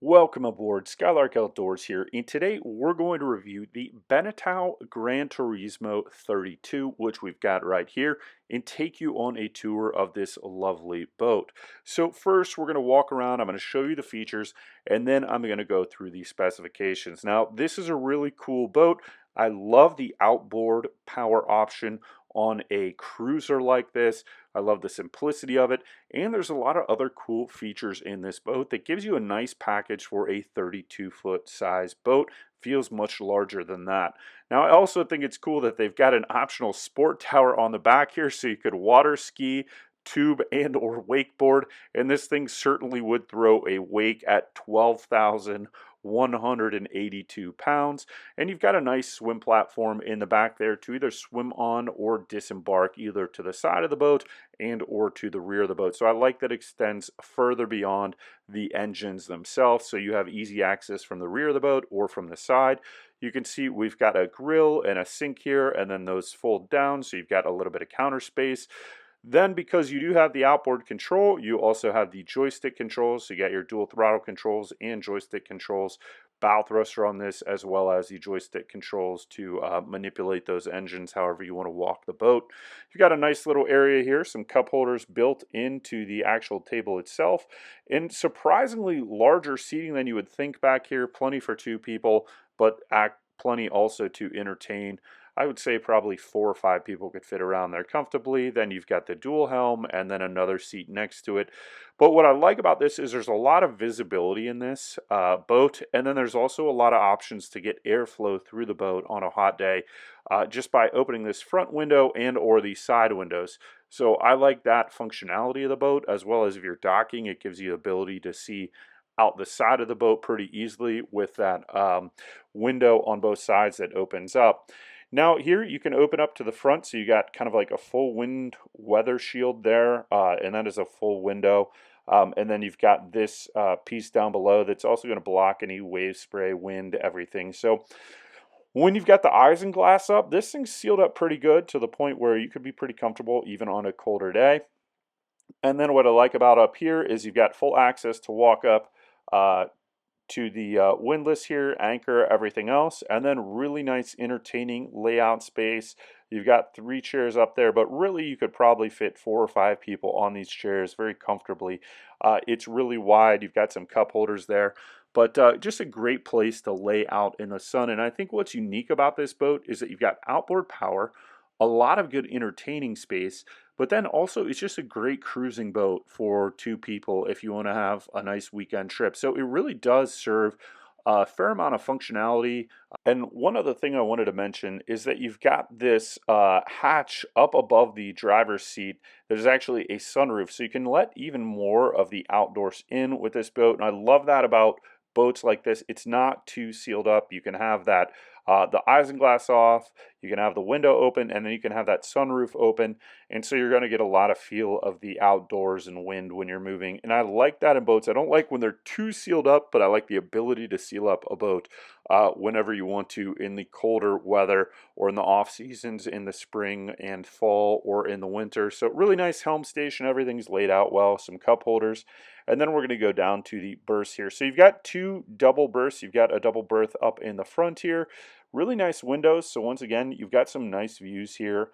Welcome aboard, Skylark Outdoors here, and today we're going to review the Beneteau Gran Turismo 32, which we've got right here, and take you on a tour of this lovely boat. So first, we're going to walk around, I'm going to show you the features, and then I'm going to go through the specifications. Now, this is a really cool boat. I love the outboard power option on a cruiser like this. I love the simplicity of it, and there's a lot of other cool features in this boat that gives you a nice package for a 32-foot size boat. Feels much larger than that. Now, I also think it's cool that they've got an optional sport tower on the back here, so you could water ski, tube, and or wakeboard, and this thing certainly would throw a wake at 12,182 pounds. And you've got a nice swim platform in the back there to either swim on or disembark either to the side of the boat and or to the rear of the boat. So I like that it extends further beyond the engines themselves, so you have easy access from the rear of the boat or from the side. You can see we've got a grill and a sink here, and then those fold down, so you've got a little bit of counter space. Then, because you do have the outboard control, you also have the joystick controls. So you got your dual throttle controls and joystick controls. Bow thruster on this, as well as the joystick controls to manipulate those engines however you want to walk the boat. You've got a nice little area here, some cup holders built into the actual table itself, and surprisingly larger seating than you would think back here. Plenty for two people, but plenty also to entertain. I would say probably 4 or 5 people could fit around there comfortably. Then you've got the dual helm and then another seat next to it. But what I like about this is there's a lot of visibility in this boat, and then there's also a lot of options to get airflow through the boat on a hot day just by opening this front window and or the side windows. So I like that functionality of the boat, as well as if you're docking, it gives you the ability to see out the side of the boat pretty easily with that window on both sides that opens up. Now here you can open up to the front, so you got kind of like a full wind weather shield there, and that is a full window. And then you've got this piece down below that's also going to block any wave spray, wind, everything. So when you've got the isinglass up, this thing's sealed up pretty good to the point where you could be pretty comfortable even on a colder day. And then what I like about up here is you've got full access to walk up to the windlass here, anchor, everything else, and then really nice entertaining layout space. You've got 3 chairs up there, but really you could probably fit 4 or 5 people on these chairs very comfortably. It's really wide. You've got some cup holders there, but just a great place to lay out in the sun. And I think what's unique about this boat is that you've got outboard power, a lot of good entertaining space, but then also it's just a great cruising boat for 2 people if you want to have a nice weekend trip. So it really does serve a fair amount of functionality. And one other thing I wanted to mention is that you've got this hatch up above the driver's seat. There's actually a sunroof, so you can let even more of the outdoors in with this boat. And I love that about boats like this. It's not too sealed up. You can have that the isinglass off, you can have the window open, and then you can have that sunroof open, and so you're going to get a lot of feel of the outdoors and wind when you're moving. And I like that in boats. I don't like when they're too sealed up, but I like the ability to seal up a boat whenever you want to in the colder weather or in the off seasons in the spring and fall or in the winter. So really nice helm station. Everything's laid out well, some cup holders. And then we're going to go down to the berths here. So you've got 2 double berths. You've got a double berth up in the front here. Really nice windows. So once again, you've got some nice views here.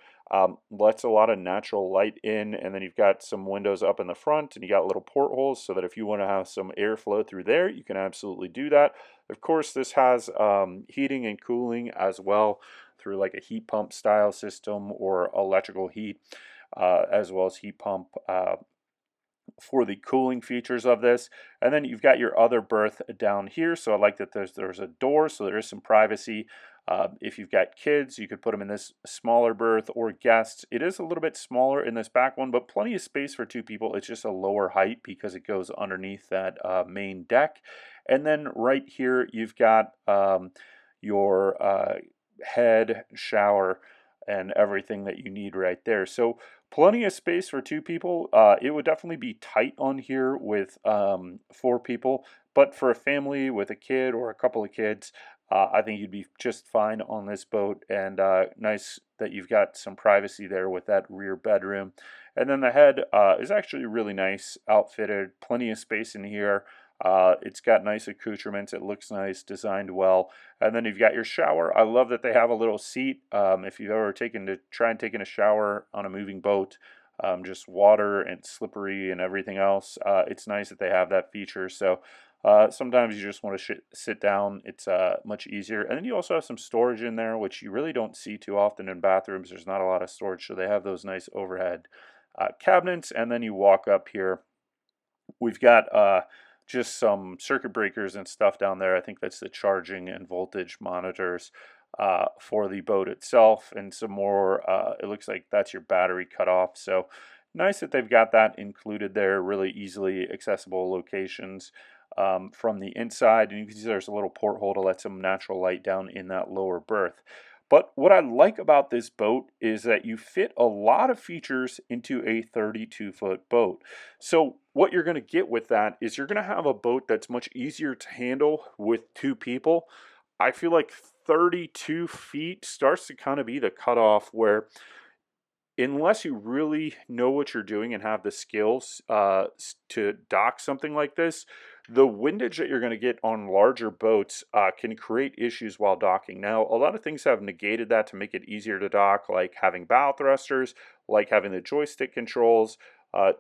Lets a lot of natural light in. And then you've got some windows up in the front. And you got little portholes so that if you want to have some airflow through there, you can absolutely do that. Of course, this has heating and cooling as well through like a heat pump style system or electrical heat, as well as heat pump for the cooling features of this. And then you've got your other berth down here, so I like that there's a door, so there is some privacy. If you've got kids, you could put them in this smaller berth, or guests. It is a little bit smaller in this back one, but plenty of space for 2 people. It's just a lower height because it goes underneath that main deck. And then right here you've got your head, shower, and everything that you need right there. So plenty of space for 2 people. It would definitely be tight on here with 4 people, but for a family with a kid or a couple of kids, I think you'd be just fine on this boat. And nice that you've got some privacy there with that rear bedroom. And then the head is actually really nice, outfitted, plenty of space in here. It's got nice accoutrements. It looks nice, designed well. And then you've got your shower. I love that they have a little seat. If you've ever tried taking a shower on a moving boat, just water and slippery and everything else, it's nice that they have that feature. So sometimes you just want to sit down. It's much easier. And then you also have some storage in there, which you really don't see too often in bathrooms. There's not a lot of storage, so they have those nice overhead cabinets. And then you walk up here. We've got just some circuit breakers and stuff down there. I think that's the charging and voltage monitors for the boat itself, and some more. It looks like that's your battery cutoff. So nice that they've got that included there. Really easily accessible locations from the inside, and you can see there's a little porthole to let some natural light down in that lower berth. But what I like about this boat is that you fit a lot of features into a 32-foot boat. So what you're going to get with that is you're going to have a boat that's much easier to handle with two people. I feel like 32 feet starts to kind of be the cutoff where, unless you really know what you're doing and have the skills to dock something like this, the windage that you're going to get on larger boats can create issues while docking. Now, a lot of things have negated that to make it easier to dock, like having bow thrusters, like having the joystick controls.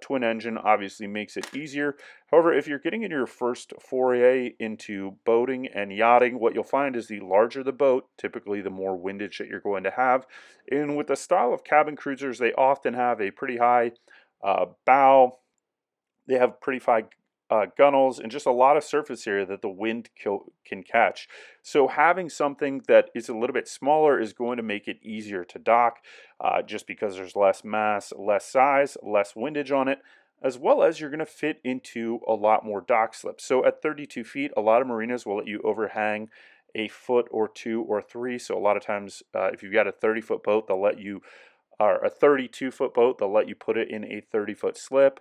Twin engine obviously makes it easier. However, if you're getting in your first foray into boating and yachting, what you'll find is the larger the boat, typically the more windage that you're going to have. And with the style of cabin cruisers, they often have a pretty high bow. They have pretty high gunnels and just a lot of surface area that the wind can catch. So having something that is a little bit smaller is going to make it easier to dock, just because there's less mass, less size, less windage on it, as well as you're going to fit into a lot more dock slips. So at 32 feet, a lot of marinas will let you overhang a foot or two or three. So a lot of times, if you've got a 30-foot boat, they'll let you, or a 32-foot boat, they'll let you put it in a 30-foot slip.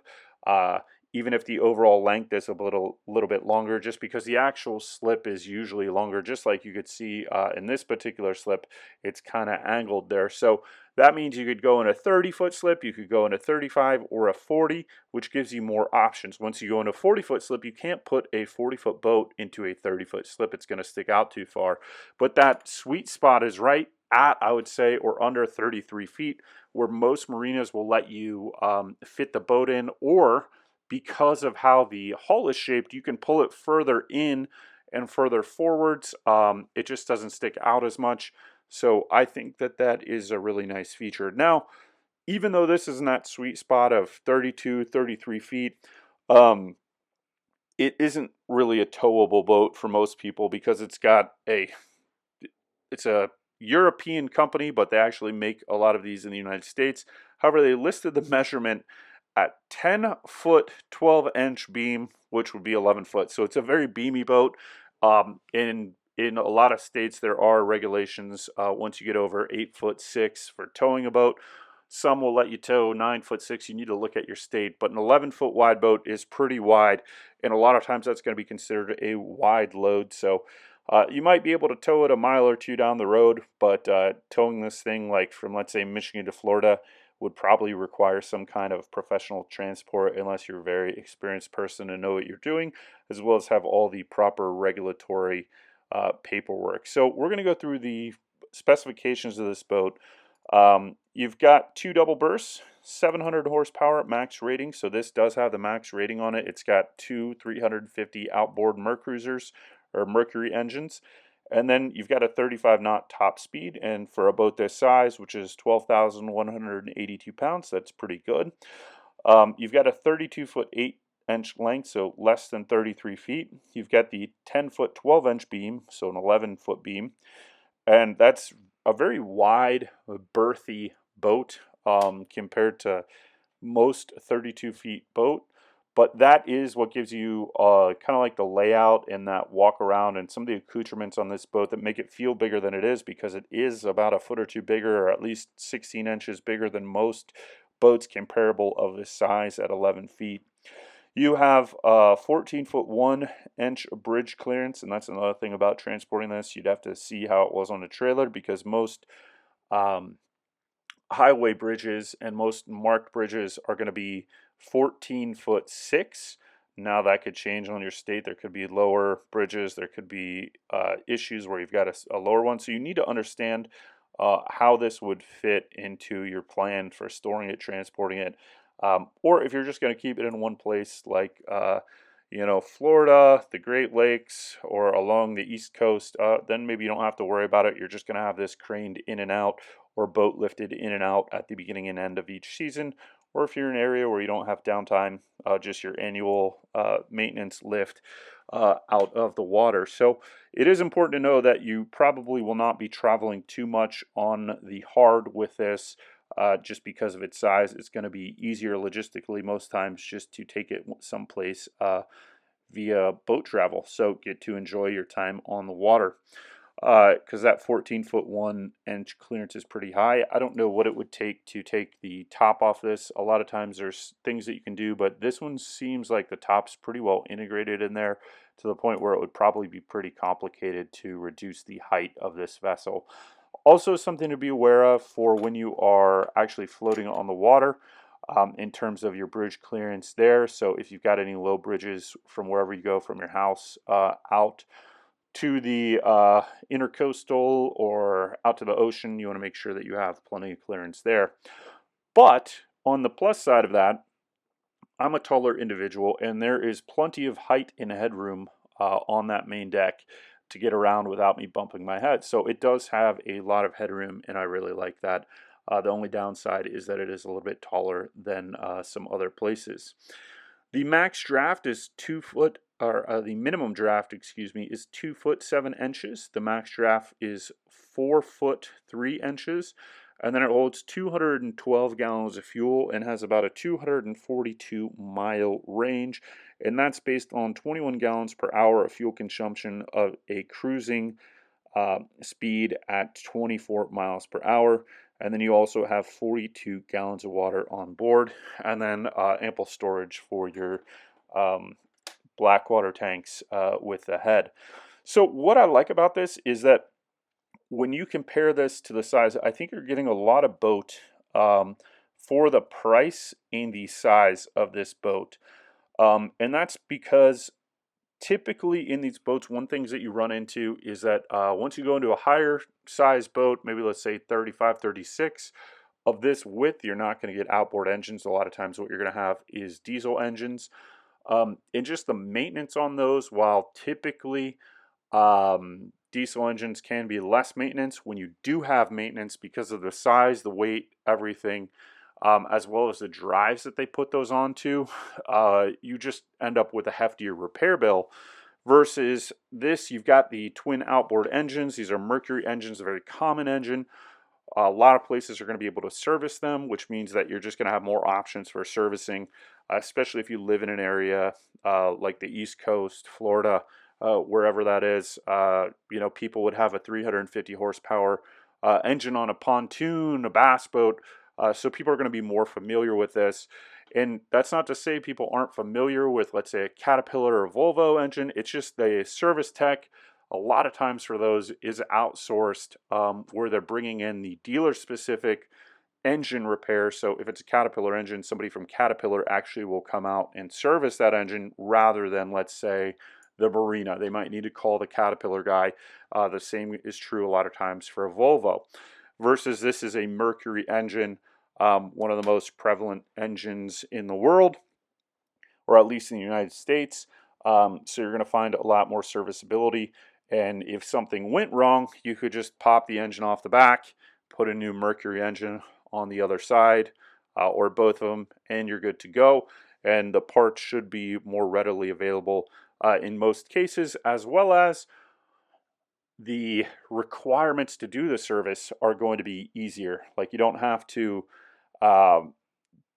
Even if the overall length is a little bit longer, just because the actual slip is usually longer, just like you could see in this particular slip, it's kind of angled there. So that means you could go in a 30-foot slip, you could go in a 35 or a 40, which gives you more options. Once you go in a 40-foot slip, you can't put a 40-foot boat into a 30-foot slip. It's going to stick out too far. But that sweet spot is right at, I would say, or under 33 feet, where most marinas will let you fit the boat in, or because of how the hull is shaped, you can pull it further in and further forwards. It just doesn't stick out as much. So I think that that is a really nice feature. Now, even though this is in that sweet spot of 32, 33 feet, it isn't really a towable boat for most people, because it's a European company, but they actually make a lot of these in the United States. However, they listed the measurement at 10-foot 12-inch beam, which would be 11 foot. So it's a very beamy boat. In a lot of states, there are regulations once you get over 8'6" for towing a boat. Some will let you tow 9'6". You need to look at your state, but an 11-foot wide boat is pretty wide, and a lot of times that's going to be considered a wide load. So you might be able to tow it a mile or two down the road, but towing this thing like from, let's say, Michigan to Florida would probably require some kind of professional transport, unless you're a very experienced person and know what you're doing, as well as have all the proper regulatory paperwork. So we're going to go through the specifications of this boat. You've got two double berths, 700 horsepower max rating. So this does have the max rating on it. It's got two 350 outboard Mercury engines. And then you've got a 35 knot top speed, and for a boat this size, which is 12,182 pounds, that's pretty good. You've got a 32-foot 8-inch length, so less than 33 feet. You've got the 10-foot 12-inch beam, so an 11-foot beam, and that's a very wide, berthy boat compared to most 32 feet boat. But that is what gives you kind of like the layout and that walk around and some of the accoutrements on this boat that make it feel bigger than it is, because it is about a foot or two bigger, or at least 16 inches bigger than most boats comparable of this size at 11 feet. You have 14-foot 1-inch bridge clearance, and that's another thing about transporting this. You'd have to see how it was on a trailer, because most highway bridges and most marked bridges are going to be 14'6". Now that could change on your state. There could be lower bridges. There could be issues where you've got a lower one. So you need to understand how this would fit into your plan for storing it, transporting it, or if you're just going to keep it in one place, like Florida, the Great Lakes, or along the East Coast, then maybe you don't have to worry about it. You're just going to have this craned in and out or boat lifted in and out at the beginning and end of each season. Or if you're in an area where you don't have downtime, just your annual maintenance lift out of the water. So it is important to know that you probably will not be traveling too much on the hard with this. Just because of its size, it's going to be easier logistically most times just to take it someplace via boat travel. So get to enjoy your time on the water. Because that 14-foot 1-inch clearance is pretty high. I don't know what it would take to take the top off this. A lot of times there's things that you can do, but this one seems like the top's pretty well integrated in there to the point where it would probably be pretty complicated to reduce the height of this vessel. Also, something to be aware of for when you are actually floating on the water in terms of your bridge clearance there. So if you've got any low bridges from wherever you go from your house out to the intercoastal or out to the ocean, you want to make sure that you have plenty of clearance there. But on the plus side of that, I'm a taller individual, and there is plenty of height and headroom on that main deck to get around without me bumping my head. So it does have a lot of headroom, and I really like that. The only downside is that it is a little bit taller than some other places. The max draft is 2 foot, or the minimum draft, excuse me, is 2 foot 7 inches. The max draft is 4 foot 3 inches, and then it holds 212 gallons of fuel and has about a 242 mile range, and that's based on 21 gallons per hour of fuel consumption of a cruising speed at 24 miles per hour. And then you also have 42 gallons of water on board, and then ample storage for your black water tanks with the head. So what I like about this is that when you compare this to the size, I think you're getting a lot of boat for the price and the size of this boat. And that's because typically in these boats, one thing that you run into is that once you go into a higher size boat, maybe let's say 35, 36, of this width, you're not going to get outboard engines. A lot of times what you're going to have is diesel engines. And just the maintenance on those, while typically diesel engines can be less maintenance, when you do have maintenance because of the size, the weight, everything, as well as the drives that they put those onto, you just end up with a heftier repair bill. Versus this, you've got the twin outboard engines. These are Mercury engines, a very common engine. A lot of places are going to be able to service them, which means that you're just going to have more options for servicing, especially if you live in an area like the East Coast, Florida, wherever that is. People would have a 350 horsepower engine on a pontoon, a bass boat. So people are going to be more familiar with this. And that's not to say people aren't familiar with, let's say, a Caterpillar or Volvo engine. It's just the service tech, a lot of times for those, is outsourced, where they're bringing in the dealer-specific engine repair. So if it's a Caterpillar engine, somebody from Caterpillar actually will come out and service that engine rather than, let's say, the Marina. They might need to call the Caterpillar guy. The same is true a lot of times for a Volvo. Versus this is a Mercury engine, one of the most prevalent engines in the world, or at least in the United States. So you're going to find a lot more serviceability. And if something went wrong, you could just pop the engine off the back, put a new Mercury engine on the other side, or both of them, and you're good to go. And the parts should be more readily available in most cases, as well as the requirements to do the service are going to be easier. Like, you don't have to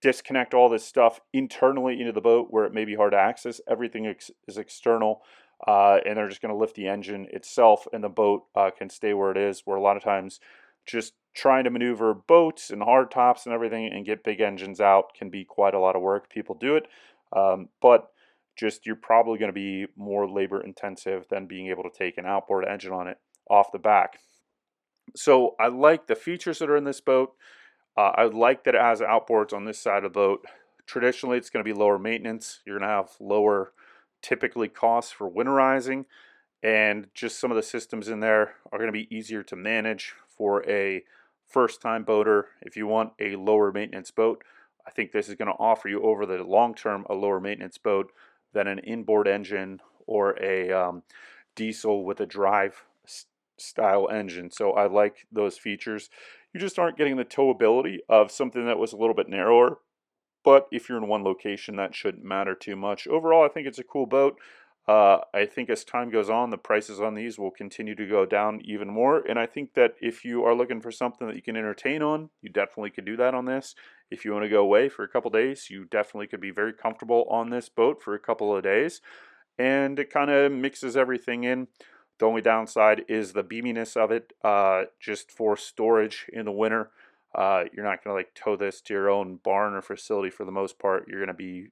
disconnect all this stuff internally into the boat where it may be hard to access. Everything is external, and they're just going to lift the engine itself, and the boat can stay where it is, where a lot of times just trying to maneuver boats and hard tops and everything and get big engines out can be quite a lot of work. People do it, but just you're probably going to be more labor intensive than being able to take an outboard engine on it off the back. So I like the features that are in this boat. I like that it has outboards on this side of the boat Traditionally, it's going to be lower maintenance. You're going to have lower typically costs for winterizing, and just some of the systems in there are going to be easier to manage for a first-time boater. If you want a lower maintenance boat, I think this is going to offer you over the long term a lower maintenance boat than an inboard engine or a diesel with a drive style engine. So I like those features. You just aren't getting the towability of something that was a little bit narrower, but if you're in one location, that shouldn't matter too much. Overall, I think it's a cool boat. I think as time goes on, the prices on these will continue to go down even more. And I think that if you are looking for something that you can entertain on, you definitely could do that on this. If you want to go away for a couple days, you definitely could be very comfortable on this boat for a couple of days. And it kind of mixes everything in. The only downside is the beaminess of it, just for storage in the winter. You're not going to like tow this to your own barn or facility for the most part. You're going to be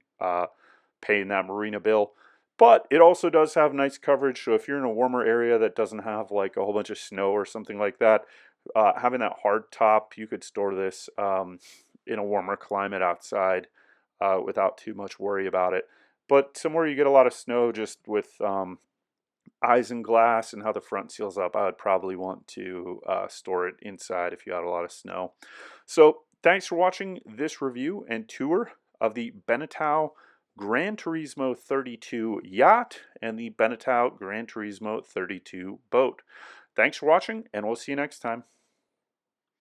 paying that marina bill. But it also does have nice coverage, so if you're in a warmer area that doesn't have like a whole bunch of snow or something like that, having that hard top, you could store this in a warmer climate outside without too much worry about it. But somewhere you get a lot of snow, just with isinglass and how the front seals up, I would probably want to store it inside if you had a lot of snow. So thanks for watching this review and tour of the Beneteau Gran Turismo 32 yacht and the Beneteau Gran Turismo 32 boat. Thanks for watching, and we'll see you next time.